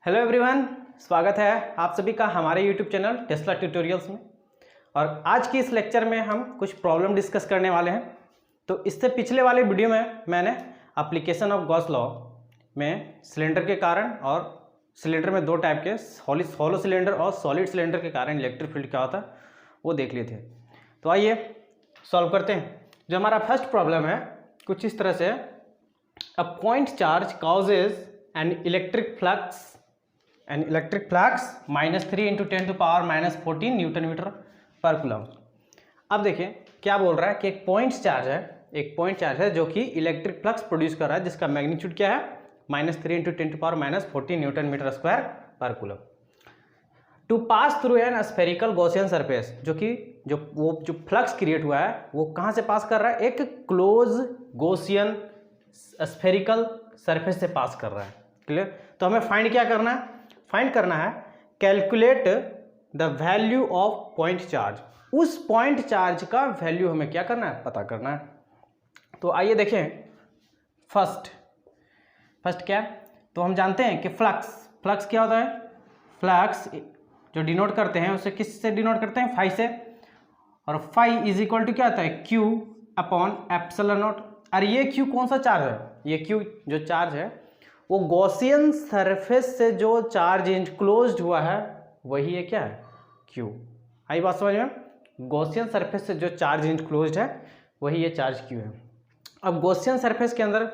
Hello everyone, स्वागत है आप सभी का हमारे यूट्यूब चैनल टेस्ला ट्यूटोरियल्स में। और आज की इस लेक्चर में हम कुछ प्रॉब्लम डिस्कस करने वाले हैं। तो इससे पिछले वाले वीडियो में मैंने एप्लीकेशन ऑफ गॉस लॉ में सिलेंडर के कारण और सिलेंडर में दो टाइप के हॉलो सिलेंडर और सॉलिड सिलेंडर के कारण इलेक्ट्रिक फील्ड क्या होता है वो देख लिए थे। तो आइए सॉल्व करते हैं। जो हमारा फर्स्ट प्रॉब्लम है कुछ इस तरह से, a point charge causes an electric flux -3 × 10⁻⁻14 newton metre पर कूलम। अब देखिए क्या बोल रहा है कि एक पॉइंट चार्ज है जो कि इलेक्ट्रिक फ्लक्स प्रोड्यूस कर रहा है जिसका मैग्नीट्यूड क्या है -3 × 10⁻⁻14 न्यूटन मीटर स्क्वायर पर coulomb. To pass through an spherical Gaussian surface, जो फ्लक्स क्रिएट हुआ है वो कहाँ से पास कर रहा है, एक क्लोज गॉसियन स्फेरिकल सरफेस से पास कर रहा है। क्लियर। तो हमें फाइंड क्या करना है, फाइंड करना है calculate the value of point charge. उस पॉइंट चार्ज का वैल्यू हमें क्या करना है, पता करना है। तो आइए देखें। फर्स्ट क्या, तो हम जानते हैं कि फ्लक्स क्या होता है, फ्लक्स जो डिनोट करते हैं उसे किस से डिनोट करते हैं, फाई से। और फाई इज इक्वल टू क्या आता है, Q अपॉन एप्सिलॉन नॉट। और ये Q कौन सा चार्ज है, ये Q जो चार्ज है वो गॉसियन सरफेस से जो चार्ज इंक्लोज्ड हुआ है वही है क्या है, Q। आई बात समझ में। गॉसियन सरफेस से जो चार्ज इंक्लोज्ड है वही ये चार्ज Q है। अब गॉसियन सरफेस के अंदर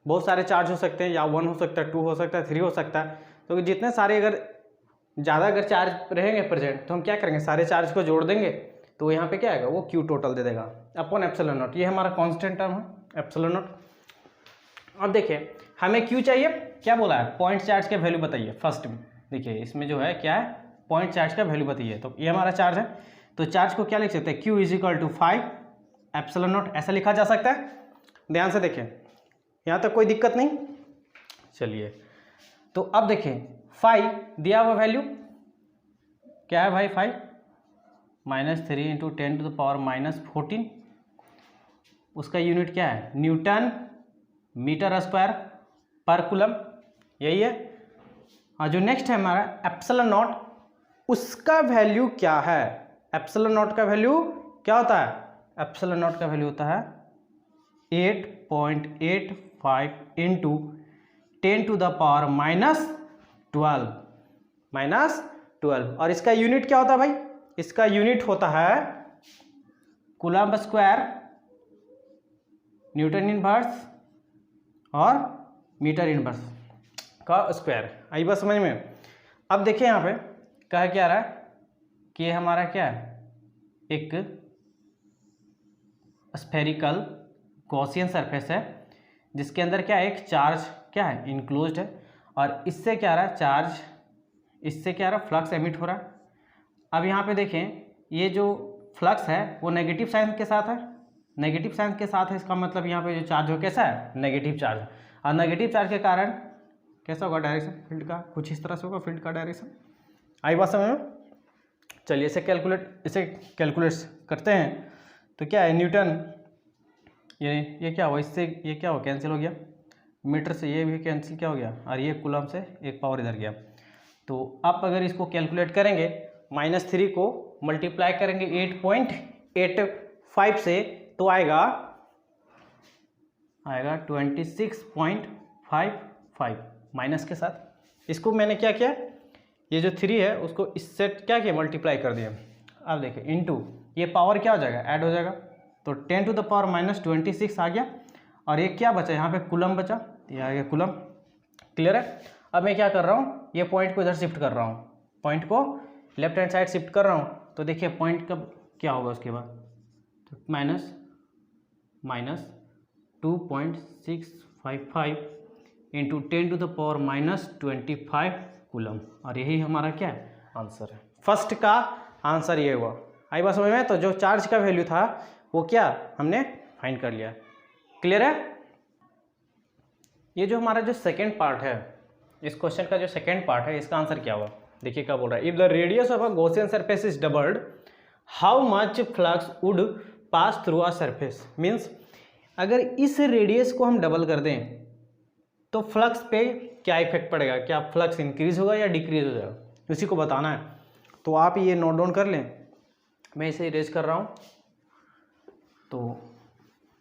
बहुत सारे चार्ज हो सकते हैं, या 1 हो सकता है, 2 हो सकता है, 3 हो सकता है। तो जितने सारे अगर चार्ज रहेंगे प्रेजेंट तो हम क्या करेंगे, सारे चार्ज को जोड़ देंगे तो यहाँ पे क्या आएगा, वो Q टोटल दे देगा अपॉन एप्सिलॉन नॉट। ये हमारा कांस्टेंट टर्म है एप्सिलॉन नॉट। अब देखिए हमें Q चाहिए, क्या बोला है, पॉइंट चार्ज का वैल्यू बताइए। फर्स्ट में देखिए इसमें जो है क्या है, पॉइंट चार्ज का वैल्यू बताइए। तो ये हमारा चार्ज है, तो चार्ज को क्या लिख सकते हैं, Q is equal to 5 epsilon naught, ऐसा लिखा जा सकता है। ध्यान से देखें, यहाँ तक कोई दिक्कत नहीं। चलिए तो अब देखें 5 दिया हुआ वैल्यू क्या है भाई, 5 -3 × 10⁻⁻14, उसका यूनिट क्या है, न्यूटन मीटर स्क्वायर पर कूलम, यही है। और जो नेक्स्ट है हमारा एप्सिलॉन नॉट, उसका वैल्यू क्या है, एप्सिलॉन नॉट का वैल्यू क्या होता है, एप्सिलॉन नॉट का वैल्यू होता है 8.85 × 10⁻−12 और इसका यूनिट क्या होता है भाई, इसका यूनिट होता है कूलम स्क्वायर न्यूटन इनवर्स और मीटर इनवर्स का स्क्वायर। आई बात समझ में। अब देखिए यहाँ पे कहा क्या रहा है कि ये हमारा क्या है, एक स्फेरिकल गॉसियन सरफेस है जिसके अंदर क्या है, एक चार्ज क्या है, इनक्लोज्ड है। और इससे क्या रहा है, चार्ज इससे क्या रहा, फ्लक्स एमिट हो रहा है। अब यहाँ पे देखें ये जो फ्लक्स है वो नेगेटिव साइन के साथ है, नेगेटिव साइन के साथ है, इसका मतलब यहाँ पे जो चार्ज हो कैसा है, नेगेटिव चार्ज। और नेगेटिव चार्ज के कारण कैसा होगा, डायरेक्शन फील्ड का कुछ इस तरह से होगा, फील्ड का डायरेक्शन। आई बात समझ में। चलिए इसे कैलकुलेट करते हैं। तो क्या है, न्यूटन, ये क्या हुआ, इससे ये क्या हुआ, कैंसिल हो गया, मीटर से ये भी कैंसिल क्या हो गया, और ये कूलम से एक पावर इधर गया। तो अब अगर इसको कैलकुलेट करेंगे, -3 को मल्टीप्लाई करेंगे 8.85 से तो आएगा 26.55 माइनस के साथ। इसको मैंने क्या किया, ये जो 3 है उसको इससे क्या किया, मल्टीप्लाई कर दिया। अब देखिए इनटू ये पावर क्या हो जाएगा, ऐड हो जाएगा। तो 10⁻26 आ गया। और ये क्या बचा, यहाँ पे कूलम बचा, ये आ गया कूलम। क्लियर है। अब मैं क्या कर रहा हूँ, ये पॉइंट को इधर शिफ्ट कर रहा हूँ, पॉइंट को लेफ्ट हैंड साइड शिफ्ट कर रहा हूँ। तो देखिए पॉइंट का क्या होगा उसके बाद, तो माइनस 2.655 × 10⁻⁻25 कूलम। और यही हमारा क्या है, आंसर है। फर्स्ट का आंसर ये हुआ। आई बात समझ में। तो जो चार्ज का वैल्यू था वो क्या हमने फाइंड कर लिया। क्लियर है। ये जो हमारा जो सेकेंड पार्ट है, इस क्वेश्चन का जो सेकेंड पार्ट है, इसका आंसर क्या हुआ, देखिए क्या बोल रहा है। If the radius of a Gaussian surface is doubled, how much flux would pass through a surface. Means अगर इस रेडियस को हम डबल कर दें तो फ्लक्स पे क्या इफेक्ट पड़ेगा, क्या फ्लक्स इंक्रीज होगा या डिक्रीज हो जाएगा, उसी को बताना है। तो आप ये नोट डाउन कर लें, मैं इसे इरेज कर रहा हूँ। तो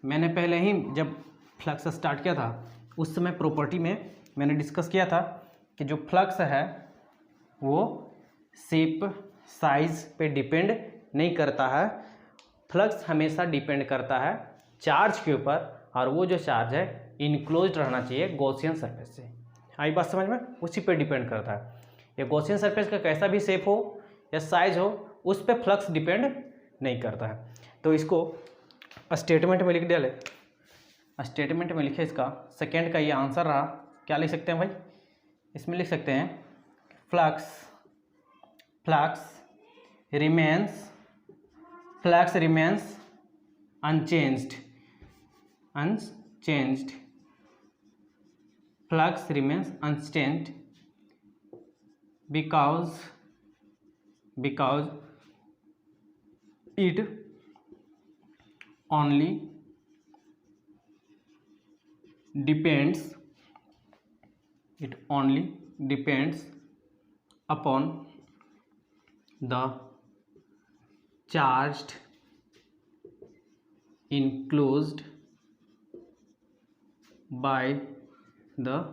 मैंने पहले ही जब फ्लक्स स्टार्ट किया था उस समय प्रॉपर्टी में मैंने डिस्कस किया था कि जो फ्लक्स है वो शेप साइज पे डिपेंड नहीं करता है, फ्लक्स हमेशा डिपेंड करता है चार्ज के ऊपर, और वो जो चार्ज है इनक्लोज्ड रहना चाहिए गॉसियन सरफेस से। आई बात समझ में, उसी पे डिपेंड करता है। ये गॉसियन सरफेस का कैसा भी शेप हो या साइज हो उस पर फ्लक्स डिपेंड नहीं करता है। तो इसको स्टेटमेंट में लिख डाले, स्टेटमेंट में लिखे इसका सेकेंड का ये आंसर रहा। क्या लिख सकते हैं भाई, इसमें लिख सकते हैं flux remains unchanged, flux remains unchanged because it only depends upon the charged enclosed by the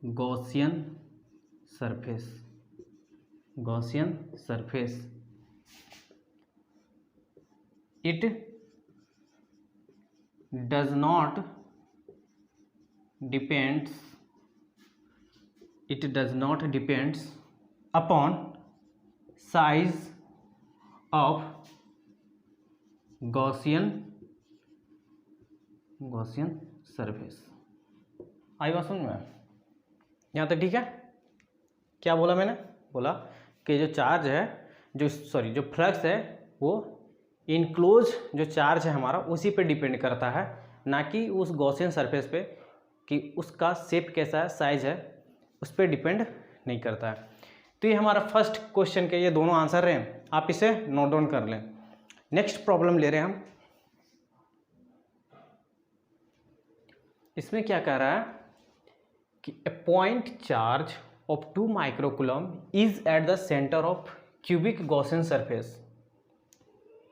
Gaussian surface. It does not depends upon size of Gaussian surface. आई बात समझ में, यहाँ तक ठीक है। क्या बोला मैंने, बोला कि जो चार्ज है जो फ्लक्स है वो इनक्लोज जो चार्ज है हमारा उसी पे डिपेंड करता है, ना कि उस गॉसियन सरफेस पे कि उसका शेप कैसा है, साइज है, उस पर डिपेंड नहीं करता है। तो ये हमारा फर्स्ट क्वेश्चन के ये दोनों आंसर रहे, आप इसे नोट डाउन कर लें। नेक्स्ट प्रॉब्लम ले रहे हैं हम। इसमें क्या कह रहा है कि a point charge of 2 microcoulomb is at the centre of cubic Gaussian surface,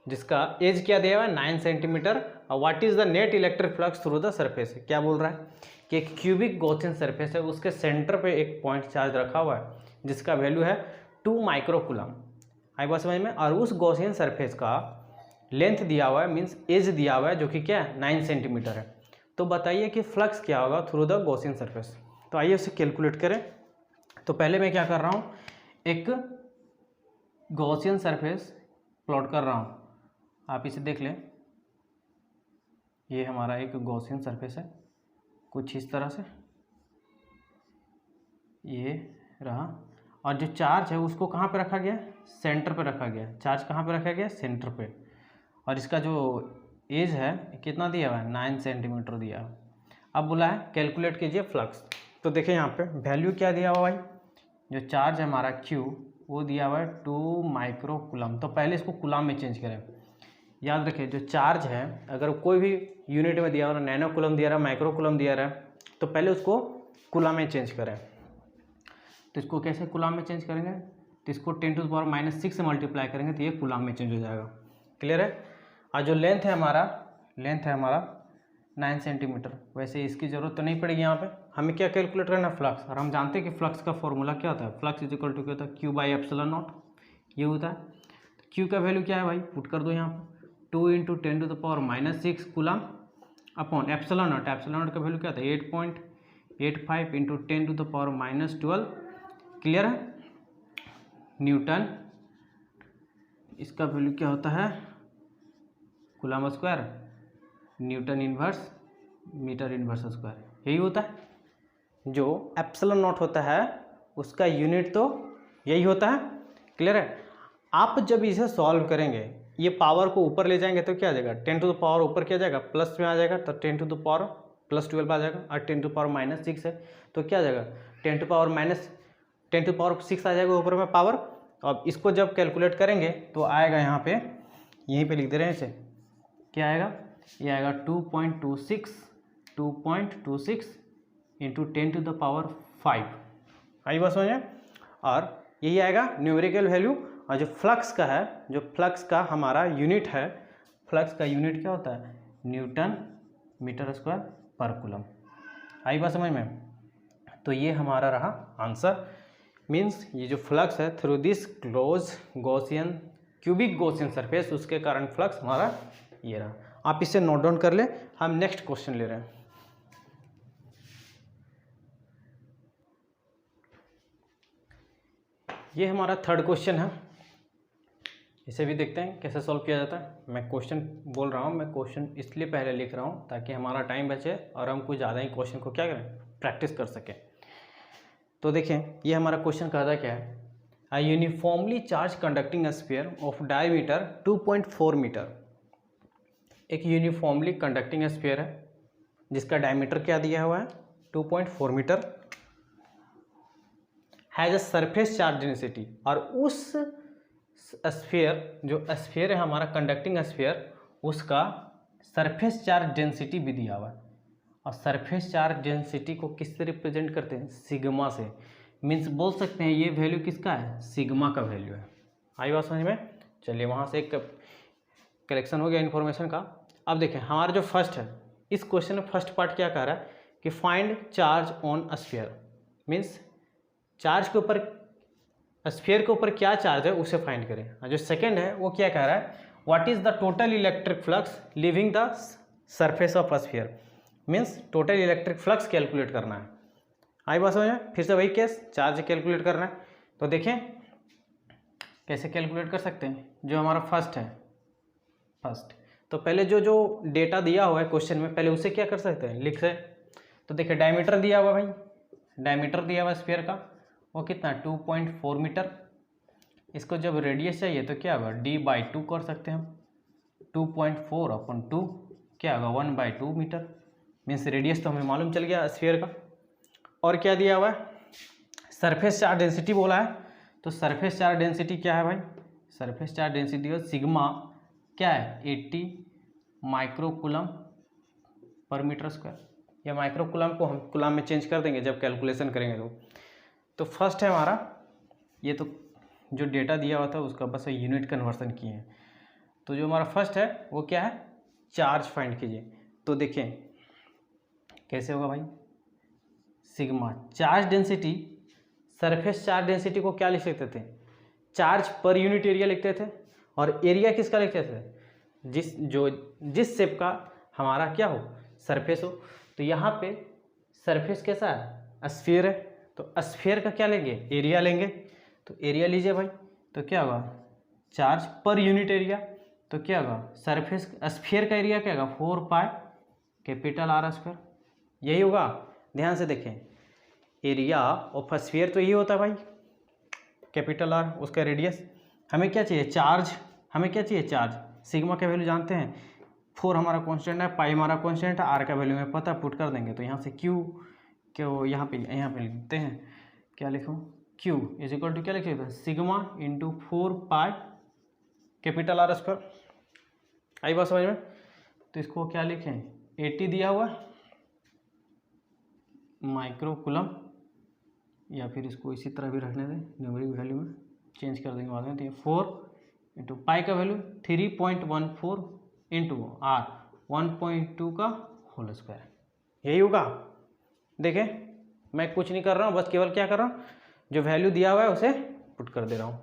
जिसका एज क्या दिया हुआ है 9 सेंटीमीटर, और what is the net electric flux through the surface. क्या बोल रहा है कि एक क्यूबिक गॉसियन सरफेस है, उसके सेंटर पे एक पॉइंट चार्ज रखा हुआ है जिसका वैल्यू है 2 माइक्रोकूलम। आई बात समझ में, और उस गॉसियन सरफेस का लेंथ दिया हुआ है, मीन्स एज दिया हुआ है जो कि क्या है 9 सेंटीमीटर है। तो बताइए कि फ्लक्स क्या होगा थ्रू द गॉसियन सरफेस। तो आइए उसे कैलकुलेट करें। तो पहले मैं क्या कर रहा हूँ, एक गॉसियन सरफेस प्लॉट कर रहा हूँ, आप इसे देख लें। ये हमारा एक गॉसियन सरफेस है, कुछ इस तरह से ये रहा, और जो चार्ज है उसको कहाँ पे रखा गया, सेंटर पे रखा गया। चार्ज कहाँ पे रखा गया, सेंटर पे, और इसका जो एज है कितना दिया हुआ है 9 सेंटीमीटर दिया है। अब बोला है कैलकुलेट कीजिए फ्लक्स। तो देखिए यहाँ पे वैल्यू क्या दिया हुआ भाई, जो चार्ज है हमारा Q वो दिया हुआ है 2 माइक्रोकूलम। तो पहले इसको कूलम में चेंज करें। याद रखिए जो चार्ज है अगर कोई भी यूनिट में दिया हो, नैनो कूलम दिया रहा है, माइक्रो कूलम दिया रहा है, तो पहले उसको कूलम में चेंज करें। तो इसको कैसे कूलम में चेंज करेंगे, तो इसको 10⁻⁻6 से मल्टीप्लाई करेंगे तो ये कूलम में चेंज हो जाएगा। क्लियर है। और जो लेंथ है हमारा 9 सेंटीमीटर, वैसे इसकी ज़रूरत तो नहीं पड़ेगी यहाँ पे। हमें क्या कैलकुलेट करना है, फ्लक्स, और हम जानते हैं कि फ्लक्स का फॉर्मूला क्या होता है, फ्लक्स इज इक्वल टू क्या होता है, Q/ε0 ये होता है। तो Q का वैल्यू क्या है भाई, पुट कर दो यहाँ पर 2 × 10⁻⁻6 कूलम अपॉन ε0। ε0 का वैल्यू क्या था 8.85 × 10⁻⁻12। क्लियर है। न्यूटन, इसका वैल्यू क्या होता है coulomb square, newton inverse metre inverse square, यही होता है। जो ε0 होता है उसका यूनिट तो यही होता है। क्लियर है। आप जब इसे सॉल्व करेंगे, ये पावर को ऊपर ले जाएंगे तो क्या आ जाएगा, 10 टू द पावर ऊपर क्या आ जाएगा प्लस में आ जाएगा, तो 10 टू द पावर +12 आ जाएगा, और 10 टू पावर -6 है तो क्या आ जाएगा 10 टू पावर 6 आ जाएगा ऊपर में पावर। अब इसको जब कैलकुलेट करेंगे तो आएगा यहाँ पे, यहीं पे लिख दे रहे हैं इसे, क्या आएगा, ये आएगा 2.26 इंटू 10⁵ आई बात समझ में। और यही आएगा न्यूमेरिकल वैल्यू। और जो फ्लक्स का है, जो फ्लक्स का हमारा यूनिट है, फ्लक्स का यूनिट क्या होता है, न्यूटन मीटर स्क्वायर पर कूलम। आई बात समझ में। तो ये हमारा रहा आंसर। मीन्स ये जो फ्लक्स है through this close Gaussian cubic Gaussian surface, उसके कारण फ्लक्स हमारा ये रहा। आप इसे नोट डाउन कर ले। हम नेक्स्ट क्वेश्चन ले रहे हैं। ये हमारा थर्ड क्वेश्चन है। इसे भी देखते हैं कैसे सॉल्व किया जाता है। मैं क्वेश्चन बोल रहा हूँ, मैं क्वेश्चन इसलिए पहले लिख रहा हूँ ताकि हमारा टाइम बचे और हम कुछ ज़्यादा ही क्वेश्चन को क्या करें, प्रैक्टिस कर सकें। तो देखें ये हमारा क्वेश्चन कहता क्या है, a uniformly charge conducting sphere of diameter 2.4 metre. एक यूनिफॉर्मली कंडक्टिंग स्फीयर है जिसका डायमीटर क्या दिया हुआ है 2.4 metre, has a surface charge density. और उस स्फीयर, जो स्फीयर है हमारा कंडक्टिंग स्फीयर, उसका सरफेस चार्ज डेंसिटी भी दिया हुआ है। और सरफेस चार्ज डेंसिटी को किससे रिप्रेजेंट करते हैं, सिग्मा से। मीन्स बोल सकते हैं ये वैल्यू किसका है, सिग्मा का वैल्यू है। आई बात समझ में। चलिए वहाँ से एक कलेक्शन हो गया इन्फॉर्मेशन का। अब देखें हमारा जो फर्स्ट है, इस क्वेश्चन में फर्स्ट पार्ट क्या कह रहा है कि find charge on sphere. Means charge के ऊपर, स्फीयर के ऊपर क्या चार्ज है उसे फाइंड करें। और जो सेकेंड है वो क्या कह रहा है, what is the total electric flux living the surface of sphere. Means total electric flux calculate करना है। आई बात समझ में। फिर से वही केस, चार्ज कैलकुलेट करना है। तो देखें कैसे कैलकुलेट कर सकते हैं। जो हमारा फर्स्ट है, फर्स्ट तो पहले जो डेटा दिया हुआ है क्वेश्चन में, पहले उसे क्या कर सकते हैं, लिख रहे। तो देखिए डायमीटर दिया हुआ भाई, डायमीटर दिया हुआ स्फीयर का वो कितना 2.4 मीटर। इसको जब रेडियस चाहिए तो क्या होगा d/2 कर सकते हैं हम। 2.4/2 क्या होगा 1/2 मीटर। मीन्स रेडियस तो हमें मालूम चल गया स्फीयर का। और क्या दिया हुआ है, सरफेस चार्ज डेंसिटी बोला है। तो सरफेस चार्ज डेंसिटी क्या है भाई, सरफेस चार्ज डेंसिटी है सिग्मा क्या है 80 माइक्रोकूलम पर मीटर स्क्वायर। या माइक्रोकूलम को हम कूलम में चेंज कर देंगे जब कैलकुलेशन करेंगे। तो फर्स्ट है हमारा, ये तो जो डेटा दिया हुआ था उसका बस यूनिट कन्वर्सन किए हैं। तो जो हमारा फर्स्ट है वो क्या है, चार्ज फाइंड कीजिए। तो देखें कैसे होगा भाई, sigma charge density, surface charge density को क्या लिख सकते थे, चार्ज पर यूनिट एरिया लिखते थे। और एरिया किसका लिखते थे, जिस शेप का हमारा क्या हो, सरफेस हो। तो यहाँ पे सरफेस कैसा है, स्फीयर है। तो स्फीयर का क्या लेंगे, एरिया लेंगे। तो एरिया लीजिए भाई, तो क्या होगा चार्ज पर यूनिट एरिया। तो क्या होगा सरफेस स्फीयर का एरिया क्या होगा 4πR²। यही होगा। ध्यान से देखें, एरिया ऑफ स्फीयर तो यही होता है भाई R, उसका रेडियस। हमें क्या चाहिए, चार्ज। हमें क्या चाहिए, चार्ज। सिग्मा का वैल्यू जानते हैं, 4 हमारा कांस्टेंट है, पाई हमारा कांस्टेंट है, आर का वैल्यू हमें पता, पुट कर देंगे। तो यहाँ से क्यू यहाँ पे लिखते हैं, क्या लिखूँ, Q = क्या लिखिएगा, सिग्मा × 4πR²। आई बात समझ में। तो इसको क्या लिखें, 80 दिया हुआ माइक्रोकूलम, या फिर इसको इसी तरह भी रखने दें, न्यूमेरिक वैल्यू में चेंज कर देंगे बाद में। तो ये 4 × पाई का वैल्यू 3.14 × R 1.2 का होल स्क्वायर, यही होगा। देखें मैं कुछ नहीं कर रहा हूँ, बस केवल क्या कर रहा हूँ, जो वैल्यू दिया हुआ है उसे पुट कर दे रहा हूँ।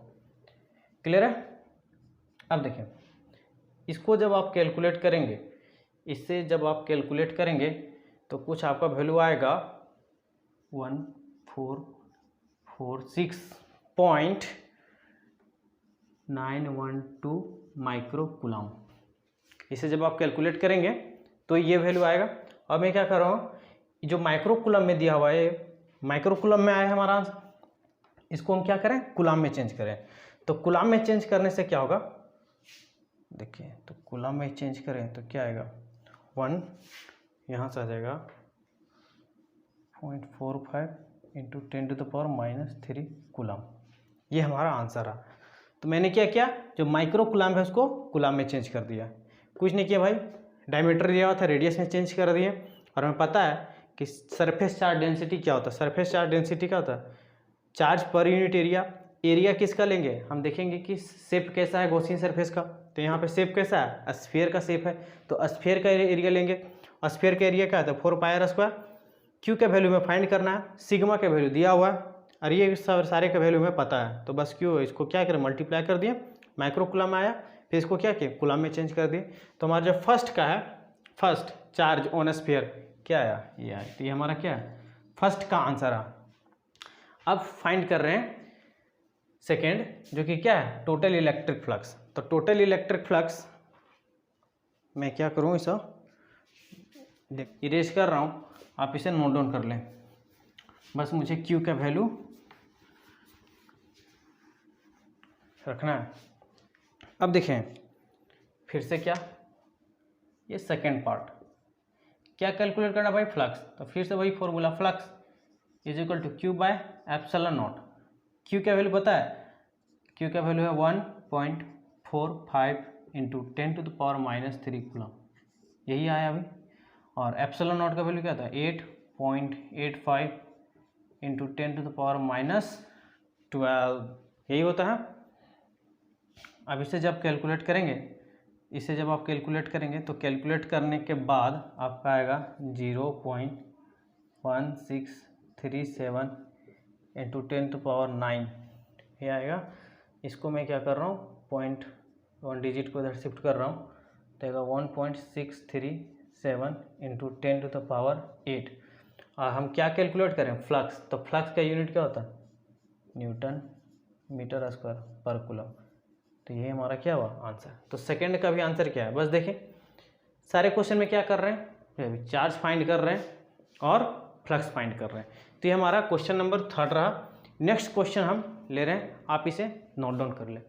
क्लियर है। अब देखें इसको जब आप कैलकुलेट करेंगे, इससे जब आप कैलकुलेट करेंगे तो कुछ आपका वैल्यू आएगा 1446.912 माइक्रोकूलम। इसे जब आप कैलकुलेट करेंगे तो ये वैल्यू आएगा। अब मैं क्या कर रहा हूँ, जो माइक्रोकूलम में दिया हुआ है, माइक्रोकूलम में आया हमारा आंसर, इसको हम क्या करें, कूलम में चेंज करें। तो कूलम में चेंज करने से क्या होगा, देखिए तो कूलम में चेंज करें तो क्या आएगा 1, यहाँ से आ जाएगा 0.45 × 10⁻³ कूलम। ये हमारा आंसर है। तो मैंने क्या किया, जो माइक्रो कूलम है उसको कूलम में चेंज कर दिया। कुछ नहीं किया भाई, डायमीटर दिया हुआ था रेडियस में चेंज कर दिए। और हमें पता है कि सरफेस चार्ज डेंसिटी क्या होता है। सरफेस चार्ज डेंसिटी क्या होता है, charge per unit area. Area किसका लेंगे, हम देखेंगे कि शेप कैसा है गॉसियन सरफेस का, तो यहाँ पे शेप कैसा है, स्फीयर का शेप है, तो स्फीयर का एरिया लेंगे। स्फीयर का एरिया क्या है, 4 पाई आर स्क्वायर। क्यू के वैल्यू में फाइंड करना है, सिग्मा के वैल्यू दिया हुआ है और ये सारे के वैल्यू में पता है, तो बस क्यू इसको क्या करें, मल्टीप्लाई कर दिए, माइक्रो कूलम में आया, फिर इसको क्या किया, कूलम में चेंज कर दिए। तो हमारा जो फर्स्ट का है, फर्स्ट चार्ज ऑन स्फीयर क्या आया, ये आया, तो ये हमारा क्या है, फर्स्ट का आंसर है। अब फाइंड कर रहे हैं सेकेंड, जो कि क्या है, टोटल इलेक्ट्रिक फ्लक्स। तो टोटल इलेक्ट्रिक फ्लक्स मैं क्या करूँ, इसे इरेज कर रहा हूँ, आप इसे नोट डाउन कर लें, बस मुझे क्यू का वैल्यू रखना है। अब देखें फिर से क्या, ये सेकेंड पार्ट क्या कैलकुलेट करना भाई, फ्लक्स। तो फिर से वही formula, flux is equal to Q by epsilon naught. Q का वैल्यू पता है, क्यू का वैल्यू है 1.45 इंटू 10⁻³ कूलम, यही आया अभी। और एप्सिलॉन नॉट का वैल्यू क्या था, 8.85 इंटू 10⁻12, यही होता है। अब इसे जब कैलकुलेट करेंगे, इसे जब आप कैलकुलेट करेंगे तो कैलकुलेट करने के बाद आपका आएगा 0.1637 इंटू 10⁻9, ये आएगा। इसको मैं क्या कर रहा हूँ, 0.1 डिजिट को इधर शिफ्ट कर रहा हूँ, तो आएगा 1.637 इंटू 10⁸। और हम क्या कैलकुलेट करें, फ्लक्स। तो फ्लक्स का यूनिट क्या होता है, न्यूटन मीटर स्क्वायर पर कूलम। तो ये हमारा क्या हुआ आंसर। तो सेकंड का भी आंसर क्या है, बस देखें सारे क्वेश्चन में क्या कर रहे हैं, चार्ज फाइंड कर रहे हैं और फ्लक्स फाइंड कर रहे हैं। तो ये हमारा क्वेश्चन नंबर 3 रहा। नेक्स्ट क्वेश्चन हम ले रहे हैं, आप इसे नोट डाउन कर लें।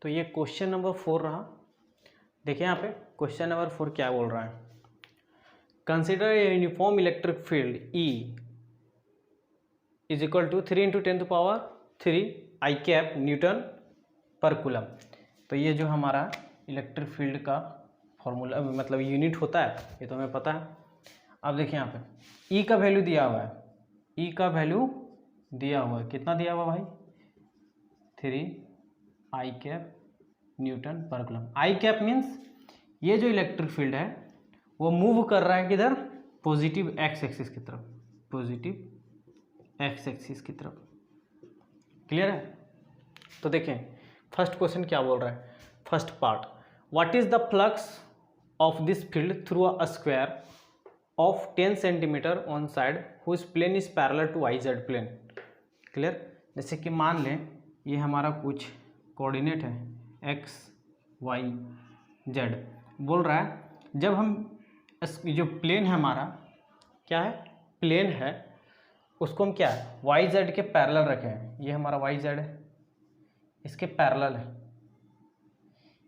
तो ये क्वेश्चन नंबर 4 रहा। देखिए यहाँ पे क्वेश्चन नंबर 4 क्या बोल रहा है, consider a uniform electric field E is equal to 3 into 10⁻³ I cap newton पर कूलम। तो ये जो हमारा इलेक्ट्रिक फील्ड का फॉर्मूला मतलब यूनिट होता है, ये तो हमें पता है। अब देखिए यहाँ पे E का वैल्यू दिया हुआ है, E का वैल्यू दिया हुआ है, कितना दिया हुआ भाई, 3 आई कैप न्यूटन पर कूलम। आई कैप मीन्स ये जो इलेक्ट्रिक फील्ड है वो मूव कर रहा है किधर, पॉजिटिव एक्स एक्सिस की तरफ, पॉजिटिव एक्स एक्सिस की तरफ। क्लियर है। तो देखें फर्स्ट क्वेश्चन क्या बोल रहा है, first part, what is the flux of this field through a square of 10 centimetre on side whose plane is parallel to I Z plane. Clear. जैसे कि मान लें ये हमारा कुछ कोऑर्डिनेट है एक्स वाई जेड, बोल रहा है जब हम जो प्लेन है हमारा क्या है, प्लेन है, उसको हम क्या है वाई जेड के पैरेलल रखे हैं। ये हमारा वाई जेड है, इसके पैरेलल है,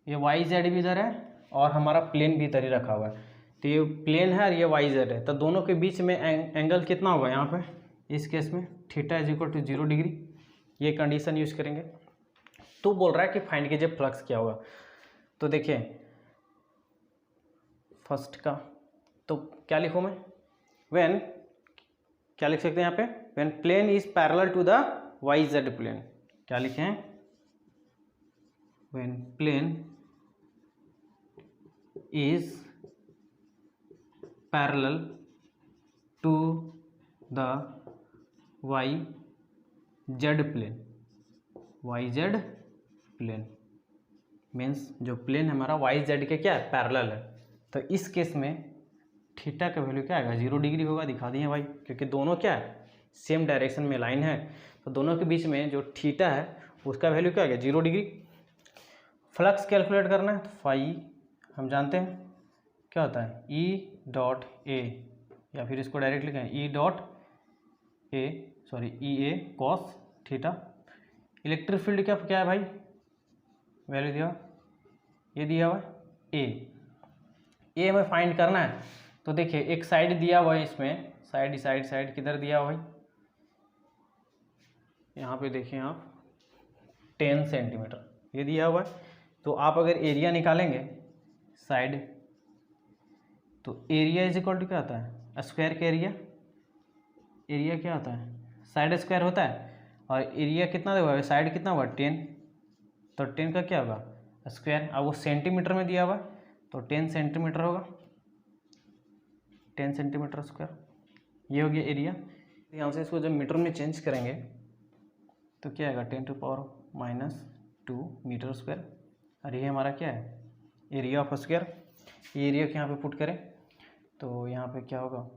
ये वाई जेड भी इधर है और हमारा प्लेन भी इधर ही रखा हुआ है। तो ये प्लेन है और ये वाई जेड है, तो दोनों के बीच में एंगल कितना होगा यहाँ पे, इस केस में theta is equal to 0 degree. ये कंडीशन यूज करेंगे। तो बोल रहा है कि फाइंड कीजिए फ्लक्स क्या होगा। तो देखिए फर्स्ट का तो क्या लिखूँ मैं, व्हेन क्या लिख सकते हैं यहाँ पे, when plane is parallel to the Y Z plane. क्या लिखे हैं, when plane is parallel to the Y Z plane. Y Z plane means जो प्लेन हमारा वाई जेड के क्या है पैरेलल है। तो इस केस में थीटा का वैल्यू क्या आएगा, 0 डिग्री होगा। दिखा दिए भाई, क्योंकि दोनों क्या है सेम डायरेक्शन में लाइन है, तो दोनों के बीच में जो थीटा है उसका वैल्यू क्या आ गया 0 डिग्री। फ्लक्स कैलकुलेट करना है तो फाई हम जानते हैं क्या होता है, ई डॉट ए, या फिर इसको डायरेक्ट लिखें ई ए कॉस थीटा। इलेक्ट्रिक फील्ड क्या है भाई, वैल्यू दिया, ये दिया हुआ ए हमें फाइंड करना है। तो देखिए एक साइड दिया हुआ है, इसमें साइड किधर दिया हुआ है, यहाँ पे देखिए आप 10 सेंटीमीटर ये दिया हुआ है। तो आप अगर एरिया निकालेंगे साइड तो एरिया इज इक्वल टू क्या होता है, स्क्वायर का एरिया। एरिया क्या होता है, साइड स्क्वायर होता है, और एरिया कितना हुआ, साइड कितना हुआ 10, तो 10 का क्या होगा स्क्वायर। अब वो सेंटीमीटर में दिया हुआ तो 10 सेंटीमीटर होगा, 10 सेंटीमीटर स्क्वायर, ये हो गया एरिया। यहाँ से इसको जब मीटर में चेंज करेंगे तो क्या आएगा 10⁻⁻² मीटर स्क्वायर, और ये हमारा क्या है एरिया ऑफ स्क्वायर। ये एरिया को यहाँ पे पुट करें तो यहाँ पे क्या होगा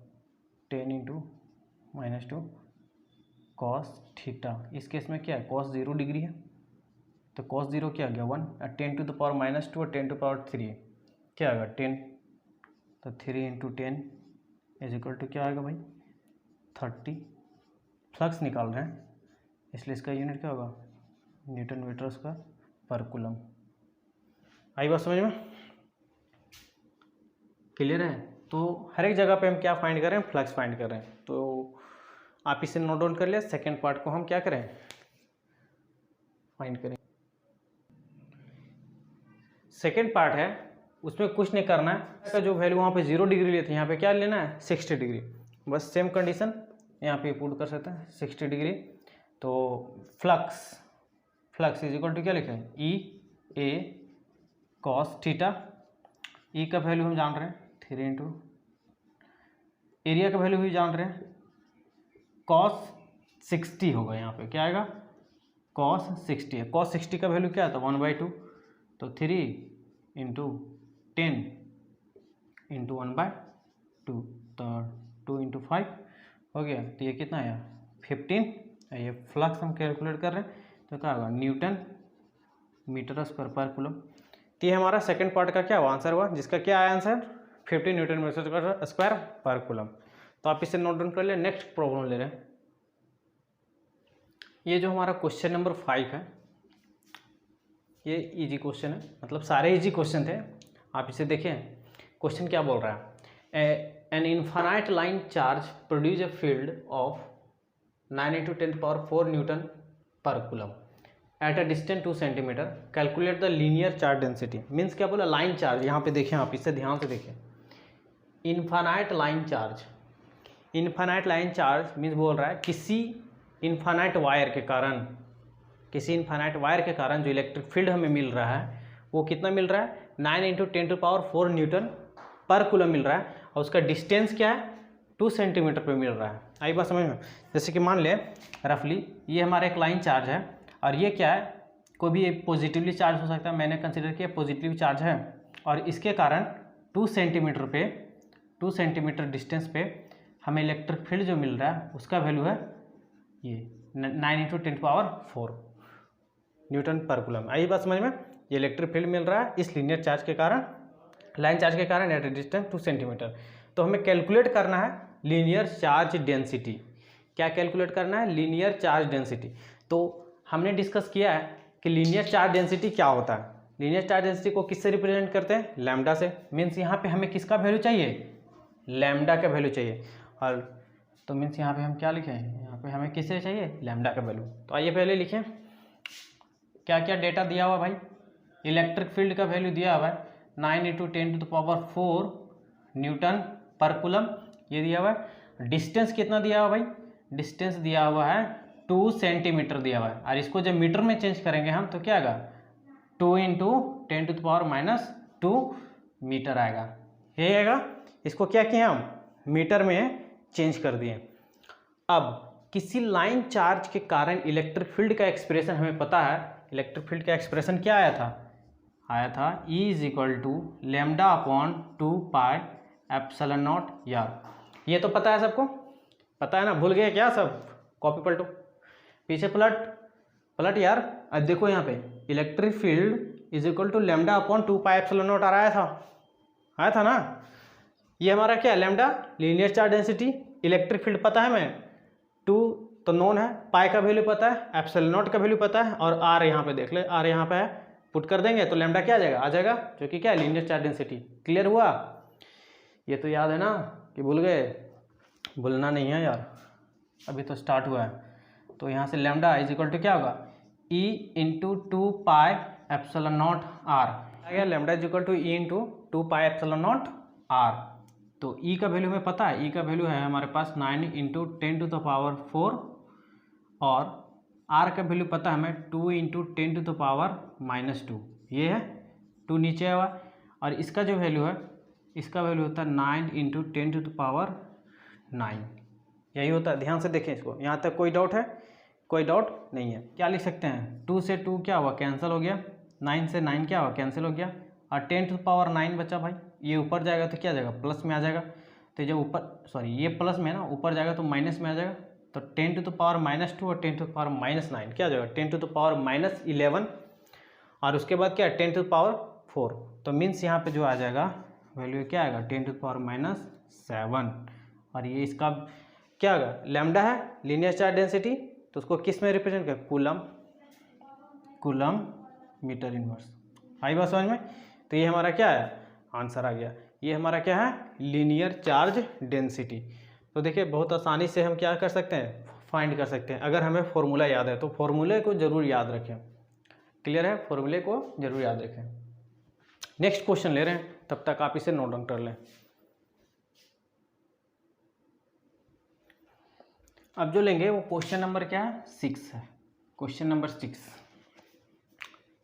10⁻⁻² cos थीटा। इस केस में क्या है cos 0 डिग्री है, तो cos 0 क्या आ गया 1, 10⁻⁻² और 10⁻³ क्या आएगा 10, तो 3 × 10 इज इक्वल टू क्या आएगा भाई 30। फ्लक्स निकाल रहे हैं इसलिए इसका यूनिट क्या होगा न्यूटन मीटर स्क्वायर पर कूलम। आई बात समझ में, क्लियर है। तो हर एक जगह पे हम क्या फाइंड कर रहे हैं, फ्लक्स फाइंड कर रहे हैं। तो आप इसे नोट डाउन कर लिया। सेकेंड पार्ट को हम क्या करें फाइंड करें। सेकेंड पार्ट है उसमें कुछ नहीं करना है, इसका जो वैल्यू वहाँ पे 0 डिग्री लेते हैं यहाँ पे क्या लेना है 60 डिग्री। बस सेम कंडीशन यहाँ पे पुट कर सकते हैं 60 डिग्री। तो फ्लक्स इज इक्वल टू क्या लिखे हैं ई ए cos थीटा। ई का वैल्यू हम जान रहे हैं 3 × एरिया का वैल्यू भी जान रहे हैं cos 60 होगा। यहाँ पे क्या आएगा cos 60 है। cos 60 का वैल्यू क्या आता है 1/2, तो 3 × 10 × 1/2, तो 2 × 5 हो गया। तो ये कितना आया 15। ये फ्लक्स हम कैलकुलेट कर रहे हैं तो क्या होगा न्यूटन मीटर स्क्वायर पर कूलम। तो ये हमारा सेकंड पार्ट का क्या हुआ आंसर हुआ, जिसका क्या आया आंसर 15 न्यूटन मीटर स्क्वायर पर कूलम। तो आप इसे नोट डाउन कर ले। नेक्स्ट प्रॉब्लम ले रहे हैं। ये जो हमारा क्वेश्चन नंबर 5 है ये इजी क्वेश्चन है, मतलब सारे इजी क्वेश्चन थे। आप इसे देखें क्वेश्चन क्या बोल रहा है, an infinite line charge produce a field of 9 × 10⁴ newton पर coulomb at a distance 2 centimetre, calculate the linear charge density. Means क्या बोला लाइन चार्ज। यहाँ पे देखें आप इसे ध्यान से देखें infinite line charge. Infinite line charge means बोल रहा है किसी इनफाइनाइट वायर के कारण जो इलेक्ट्रिक फील्ड हमें मिल रहा है वो कितना मिल रहा है 9 × 10⁴ न्यूटन पर कूलम मिल रहा है, और उसका डिस्टेंस क्या है 2 सेंटीमीटर पे मिल रहा है। आई बात समझ में। जैसे कि मान ले रफली ये हमारा एक लाइन चार्ज है और ये क्या है कोई भी पॉजिटिवली चार्ज हो सकता है, मैंने कंसिडर किया पॉजिटिव चार्ज है, और इसके कारण 2 सेंटीमीटर डिस्टेंस पे हमें इलेक्ट्रिक फील्ड जो मिल रहा है उसका वैल्यू है ये 9 × 10⁴ न्यूटन पर कूलम। आई बात समझ में। ये इलेक्ट्रिक फील्ड मिल रहा है इस लीनियर चार्ज के कारण, लाइन चार्ज के कारण एट ए डिस्टेंस 2 सेंटीमीटर। तो हमें कैलकुलेट करना है लीनियर चार्ज डेंसिटी। क्या कैलकुलेट करना है लीनियर चार्ज डेंसिटी। तो हमने डिस्कस किया है कि लीनियर चार्ज डेंसिटी क्या होता है। लीनियर चार्ज डेंसिटी को किससे रिप्रेजेंट करते हैं लैम्डा से। मीन्स यहाँ पे हमें किसका वैल्यू चाहिए लैम्डा का वैल्यू चाहिए, और तो मीन्स यहाँ पे हम क्या लिखें यहाँ पे हमें किससे चाहिए लैम्डा का वैल्यू। तो आइए पहले लिखें क्या क्या डेटा दिया हुआ भाई। इलेक्ट्रिक फील्ड का वैल्यू दिया हुआ है 9 × 10⁴ न्यूटन पर कूलम, ये दिया हुआ है। डिस्टेंस कितना दिया हुआ भाई, डिस्टेंस दिया हुआ है 2 सेंटीमीटर दिया हुआ है, और इसको जब मीटर में चेंज करेंगे हम तो क्या आएगा 2 × 10⁻⁻² मीटर आएगा। ये आएगा। इसको क्या किया हम मीटर में चेंज कर दिए। अब किसी लाइन चार्ज के कारण इलेक्ट्रिक फील्ड का एक्सप्रेशन हमें पता है। इलेक्ट्रिक फील्ड का एक्सप्रेशन क्या आया था E = λ/2πε0 यार। ये तो पता है सबको, पता है ना, भूल गए क्या सब। कॉपी पलटो पीछे पलट यार। अब देखो यहाँ पे इलेक्ट्रिक फील्ड = λ/2πε0 आया था ना। ये हमारा क्या lambda linear charge density. Electric field पता है हमें 2 तो नोन है, पाई का वैल्यू पता है, ε0 का वैल्यू पता है, और आर यहाँ पे देख ले आर यहाँ पे है, पुट कर देंगे तो लैम्डा क्या आ जाएगा जो कि क्या है लीनियर चार्ज डेंसिटी। क्लियर हुआ। ये तो याद है ना कि भूल गए, भूलना नहीं है यार, अभी तो स्टार्ट हुआ है। तो यहाँ से लैम्डा = क्या होगा E × 2πε0r आ गया। Lambda = E × 2πε0r। तो ई का वैल्यू हमें पता है, ई का वैल्यू है हमारे पास 9 × 10⁴ और आर का वैल्यू पता है हमें 2 × 10⁻²। ये है 2 नीचे हुआ, और इसका जो वैल्यू है, इसका वैल्यू होता है 9 × 10⁹ यही होता है। ध्यान से देखें इसको, यहाँ तक कोई डाउट है? कोई डाउट नहीं है। क्या लिख सकते हैं, 2 से 2 क्या हुआ, कैंसिल हो गया, 9 से 9 क्या हुआ, कैंसिल हो गया, और 10⁹ बचा भाई। ये ऊपर जाएगा तो क्या आ जाएगा, प्लस में आ जाएगा। तो जब ऊपर, सॉरी ये प्लस में है ना, ऊपर जाएगा तो माइनस में आ जाएगा। तो 10⁻² और 10⁻⁻9 क्या हो जाएगा, 10⁻11, और उसके बाद क्या है 10⁴। तो मीन्स यहाँ पे जो आ जाएगा वैल्यू क्या आएगा, 10⁻⁷। और ये इसका क्या होगा, लैम्डा है, लीनियर चार्ज डेंसिटी, तो उसको किस में रिप्रेजेंट कर, कूलम मीटर इनवर्स। आई बात समझ में? तो ये हमारा क्या है, आंसर आ गया। ये हमारा क्या है, लीनियर चार्ज डेंसिटी। तो देखिए बहुत आसानी से हम क्या कर सकते हैं, फाइंड कर सकते हैं, अगर हमें फॉर्मूला याद है तो फॉर्मूले को जरूर याद रखें। क्लियर है, फॉर्मूले को जरूर याद रखें। नेक्स्ट क्वेश्चन ले रहे हैं, तब तक आप इसे नोट डाउन कर लें। अब जो लेंगे वो क्वेश्चन नंबर क्या है, 6 है, क्वेश्चन नंबर 6।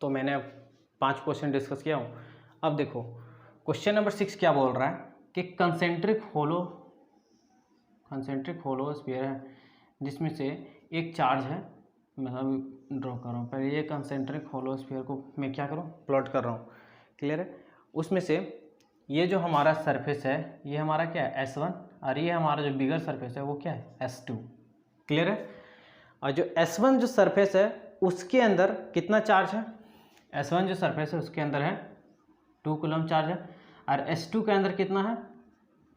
तो मैंने 5 क्वेश्चन डिस्कस किया हूँ। अब देखो क्वेश्चन नंबर 6 क्या बोल रहा है कि कंसेंट्रिक होलो स्फीयर है जिसमें से एक चार्ज है, मतलब ड्रॉ कर रहा हूँ पहले, ये कंसेंट्रिक होलो स्फीयर को मैं क्या करूँ, प्लॉट कर रहा हूँ। क्लियर है? उसमें से ये जो हमारा सरफेस है ये हमारा क्या है, S1, और ये हमारा जो बिगर सरफेस है वो क्या है, S2। क्लियर है? और जो S1 जो सरफेस है उसके अंदर कितना चार्ज है, S1 जो सरफेस है उसके अंदर है 2 कूलम चार्ज है, और S2 के अंदर कितना है,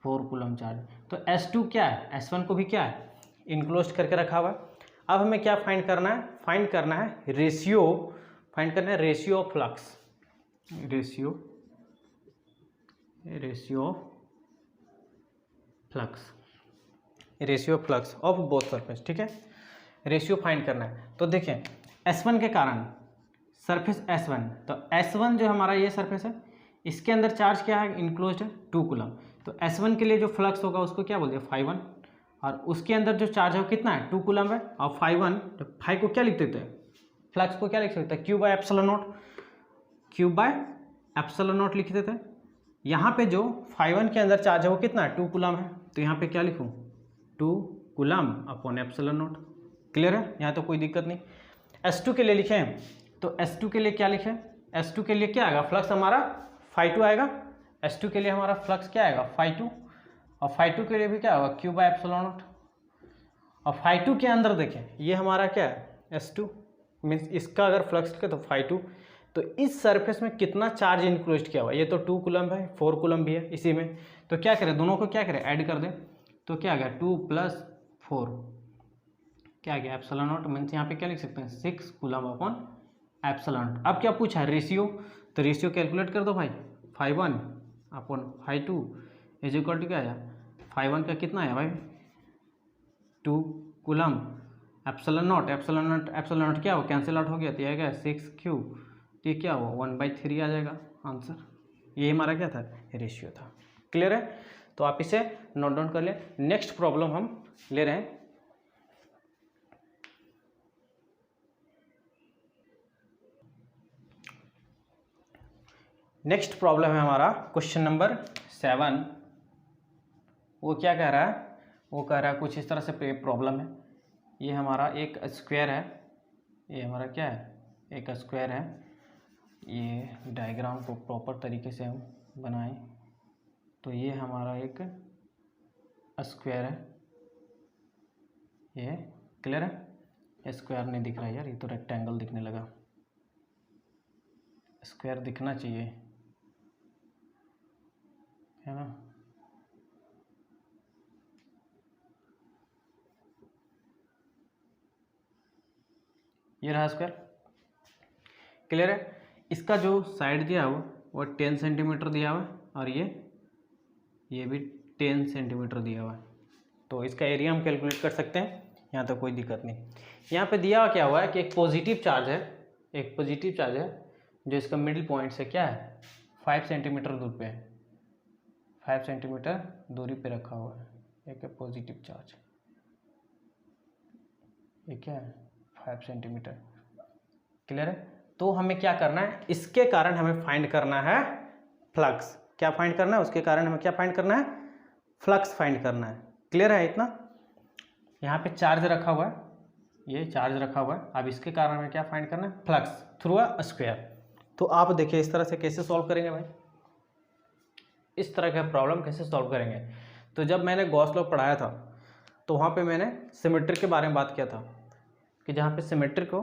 4 कूलम चार्ज। तो S2 क्या है, S1 को भी क्या है, इनक्लोज करके रखा हुआ है। अब हमें क्या फाइंड करना है, फाइंड करना है ratio of flux, ratio flux of both surface. ठीक है, रेशियो फाइंड करना है। तो देखें S1 के कारण सरफेस S1, तो S1 जो हमारा ये सरफेस है इसके अंदर चार्ज क्या है, इनक्लोज्ड है 2 कूलम। तो S1 के लिए जो फ्लक्स होगा उसको क्या बोलते हैं, φ1, और उसके अंदर जो चार्ज है वो कितना है, 2 कूलम है। और φ1, तो फाई को क्या लिख देते हैं, फ्लक्स को क्या लिख सकते हैं, Q/ε0 लिख देते हैं। यहाँ पे जो φ1 के अंदर चार्ज है वो कितना है, 2 कूलम है, तो यहाँ पे क्या लिखूँ, 2 कूलम/ε0। क्लियर है, यहाँ तो कोई दिक्कत नहीं। S2 के लिए लिखें, तो S2 के लिए क्या लिखें, S2 के लिए क्या आएगा, फ्लक्स हमारा φ2 आएगा। S2 के लिए हमारा फ्लक्स क्या आएगा, φ2, और φ2 के लिए भी क्या होगा, Q/ε0। और φ2 के अंदर देखें ये हमारा क्या है, S2, मीन्स इसका अगर फ्लक्स लिखे तो φ2। तो इस सरफेस में कितना चार्ज इंक्लोज किया हुआ है, ये तो 2 कूलम है, 4 कूलम भी है इसी में। तो क्या करें, दोनों को क्या करें, ऐड कर दें। तो क्या आ गया, 2 + 4 क्या आ गया, ε0, मीन्स यहाँ पे क्या लिख सकते हैं, 6 कूलम/ε0। अब क्या पूछा है, रेशियो, तो रेशियो कैलकुलेट कर दो भाई, φ1/φ2 = क्या आया, φ1 का कितना है भाई, 2 कूलम/ε0 क्या हो, कैंसिल आउट हो गया, तो यह क्या 6Q, तो ये क्या हुआ 1/3 आ जाएगा आंसर। ये हमारा क्या था, रेशियो था। क्लियर है? तो आप इसे नोट डाउन कर लें। नेक्स्ट प्रॉब्लम हम ले रहे हैं, नेक्स्ट प्रॉब्लम है हमारा क्वेश्चन नंबर 7। वो क्या कह रहा है, वो कह रहा है कुछ इस तरह से प्रॉब्लम है। ये हमारा एक स्क्वायर है, ये हमारा क्या है, एक स्क्वायर है। ये डायग्राम को प्रॉपर तरीके से हम बनाएं तो ये हमारा एक स्क्वायर है, ये क्लियर है। स्क्वायर नहीं दिख रहा है यार, ये तो रेक्टेंगल दिखने लगा, स्क्वायर दिखना चाहिए, है ना। ये रहा स्क्वायर, क्लियर है। इसका जो साइड दिया हुआ वो 10 सेंटीमीटर दिया हुआ है, और ये भी 10 सेंटीमीटर दिया हुआ है। तो इसका एरिया हम कैलकुलेट कर सकते हैं, यहाँ तो कोई दिक्कत नहीं। यहाँ पे दिया क्या हुआ है कि एक पॉजिटिव चार्ज है जो इसका मिडिल पॉइंट से क्या है 5 सेंटीमीटर दूर पे है, 5 सेंटीमीटर दूरी पे रखा हुआ है, एक है पॉजिटिव चार्ज, ये क्या है 5 सेंटीमीटर। क्लियर है? तो हमें क्या करना है, इसके कारण हमें फाइंड करना है फ्लक्स। क्या फाइंड करना है, उसके कारण हमें क्या फाइंड करना है, फ्लक्स फाइंड करना है। क्लियर है इतना? यहाँ पे चार्ज रखा हुआ है, ये चार्ज रखा हुआ है, अब इसके कारण हमें क्या फाइंड करना है, फ्लक्स थ्रू अ स्क्वायर। तो आप देखिए इस तरह से कैसे सॉल्व करेंगे भाई, इस तरह का प्रॉब्लम कैसे सॉल्व करेंगे। तो जब मैंने गॉस लॉ पढ़ाया था तो वहाँ पे मैंने सिमेट्री के बारे में बात किया था कि जहाँ पे सिमेट्री को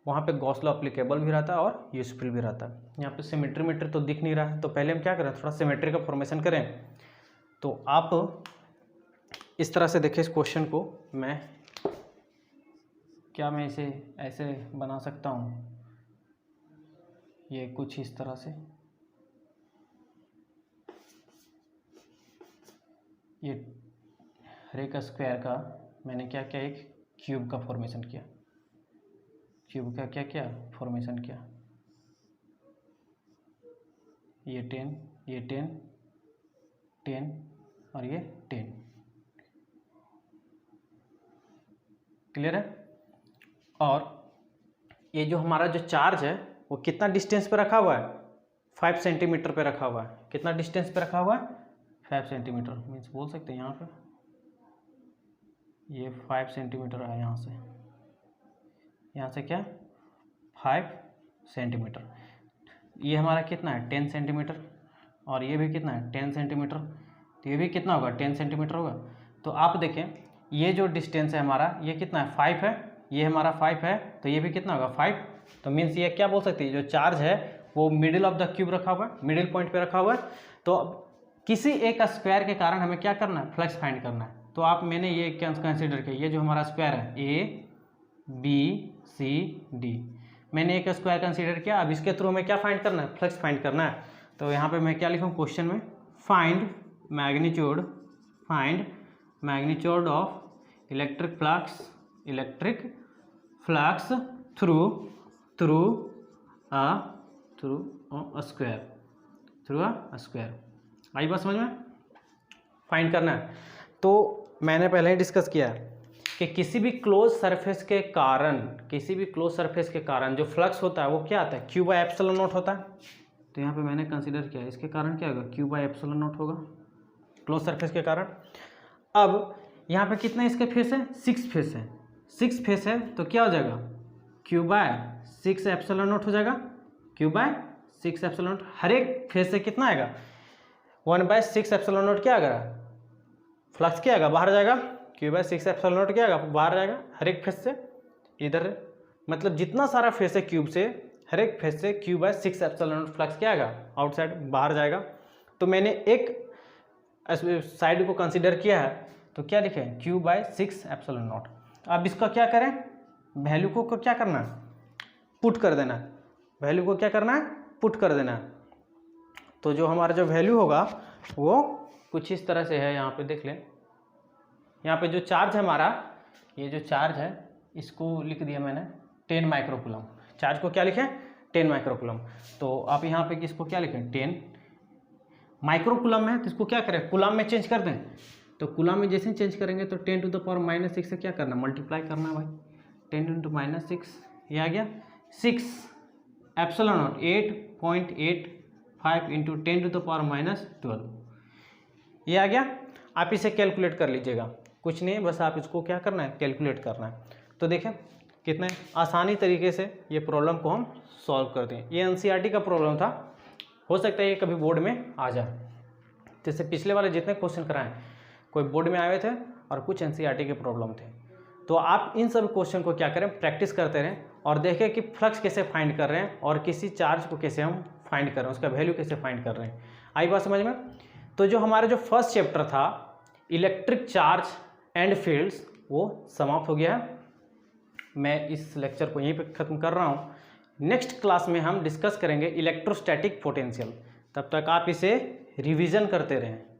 वहाँ पे गॉस लॉ अप्लीकेबल भी रहता है और यूजफुल भी रहता है। यहाँ पे सिमेट्री तो दिख नहीं रहा है, तो पहले हम क्या करें, थोड़ा सिमेट्री का फॉर्मेशन करें। तो आप इस तरह से देखिए इस क्वेश्चन को, मैं इसे ऐसे बना सकता हूँ, ये कुछ इस तरह से, ये हर एक स्क्वायर का मैंने क्या किया, एक क्यूब का फॉर्मेशन किया, क्यूब का क्या किया, फॉर्मेशन किया। ये 10, ये 10, 10 और ये 10। क्लियर है? और ये जो हमारा जो चार्ज है वो कितना डिस्टेंस पे रखा हुआ है, 5 सेंटीमीटर पे रखा हुआ है। कितना डिस्टेंस पे रखा हुआ है, 5 सेंटीमीटर। मीन्स बोल सकते हैं यहाँ पे ये 5 सेंटीमीटर है, यहाँ से क्या 5 सेंटीमीटर। ये हमारा कितना है 10 सेंटीमीटर, और ये भी कितना है 10 सेंटीमीटर, तो ये भी कितना होगा 10 सेंटीमीटर होगा। तो आप देखें ये जो डिस्टेंस है हमारा ये कितना है 5 है, ये हमारा 5 है, तो ये भी कितना होगा 5। तो मीन्स ये क्या बोल सकते हैं, जो चार्ज है वो मिडिल ऑफ द क्यूब रखा हुआ है, मिडिल पॉइंट पे रखा हुआ है। तो किसी एक स्क्वायर के कारण हमें क्या करना है, फ्लक्स फाइंड करना है। तो आप मैंने ये क्या कंसिडर किया, ये जो हमारा स्क्वायर है ABCD, मैंने एक स्क्वायर कंसीडर किया। अब इसके थ्रू हमें क्या फाइंड करना है, फ्लक्स फाइंड करना है। तो यहाँ पे मैं क्या लिखूँ क्वेश्चन में, find magnitude of electric flux through a square. आई बात समझ में? फाइंड करना है। तो मैंने पहले ही डिस्कस किया है कि किसी भी क्लोज सरफेस के कारण जो फ्लक्स होता है वो क्या आता है, Q बाय एप्सिलॉन नॉट होता है। तो यहाँ पे मैंने कंसीडर किया इसके कारण क्या होगा, Q बाय एप्सिलॉन नॉट होगा क्लोज सरफेस के कारण। अब यहाँ पे कितने इसके फेस है, 6 फेस है, 6 फेस है, तो क्या हो जाएगा Q बाय 6 एप्सिलॉन नॉट हो जाएगा, Q बाय 6 एप्सिलॉन नॉट। हर एक फेस से कितना आएगा 1/6 एप्सिलॉन नॉट, क्या आएगा फ्लक्स, क्या आएगा बाहर जाएगा, Q बाय 6 एप्सिलॉन नॉट क्या आएगा बाहर जाएगा हर एक फेस से। इधर मतलब जितना सारा फेस है क्यूब से, हर एक फेस से Q by 6 epsilon naught flux क्या आएगा आउटसाइड बाहर जाएगा। तो मैंने एक साइड को कंसीडर किया है, तो क्या लिखे Q बाय 6 एप्सिलॉन नॉट। अब इसका क्या करें, वैल्यू को क्या करना है, पुट कर देना है, वैल्यू को क्या करना है, पुट कर देना है। तो जो हमारा जो वैल्यू होगा वो कुछ इस तरह से है, यहाँ पे देख लें, यहाँ पे जो चार्ज है हमारा, ये जो चार्ज है इसको लिख दिया मैंने 10 माइक्रोकूलम। चार्ज को क्या लिखें 10 माइक्रोकूलम। तो आप यहाँ पे इसको क्या लिखें 10 माइक्रोकूलम है, तो इसको क्या करें कूलम में चेंज कर दें। तो कूलम में जैसे चेंज करेंगे तो 10 टू द पावर -6 से क्या करना, मल्टीप्लाई करना है भाई, 10 इंटू -6 ये आ गया 6 epsilon naught 8.85 into 10 to the power -12 ये आ गया। आप इसे कैलकुलेट कर लीजिएगा, कुछ नहीं बस आप इसको क्या करना है कैलकुलेट करना है। तो देखें कितने आसानी तरीके से ये प्रॉब्लम को हम सॉल्व करते हैं। ये एनसीईआरटी का प्रॉब्लम था, हो सकता है ये कभी बोर्ड में आ जाए। जैसे पिछले वाले जितने क्वेश्चन कराएं कोई बोर्ड में आए थे और कुछ एनसीईआरटी के प्रॉब्लम थे। तो आप इन सब क्वेश्चन को क्या करें प्रैक्टिस करते रहें और देखें कि फ्लक्स कैसे फाइंड कर रहे हैं और किसी चार्ज को कैसे हम फाइंड कर रहे हैं, उसका वैल्यू कैसे फाइंड कर रहे हैं। आई बात समझ में? तो जो हमारा जो फर्स्ट चैप्टर था इलेक्ट्रिक चार्ज एंड फील्ड्स वो समाप्त हो गया है। मैं इस लेक्चर को यहीं पे ख़त्म कर रहा हूँ। नेक्स्ट क्लास में हम डिस्कस करेंगे इलेक्ट्रोस्टैटिक पोटेंशियल। तब तक आप इसे रिवीजन करते रहें।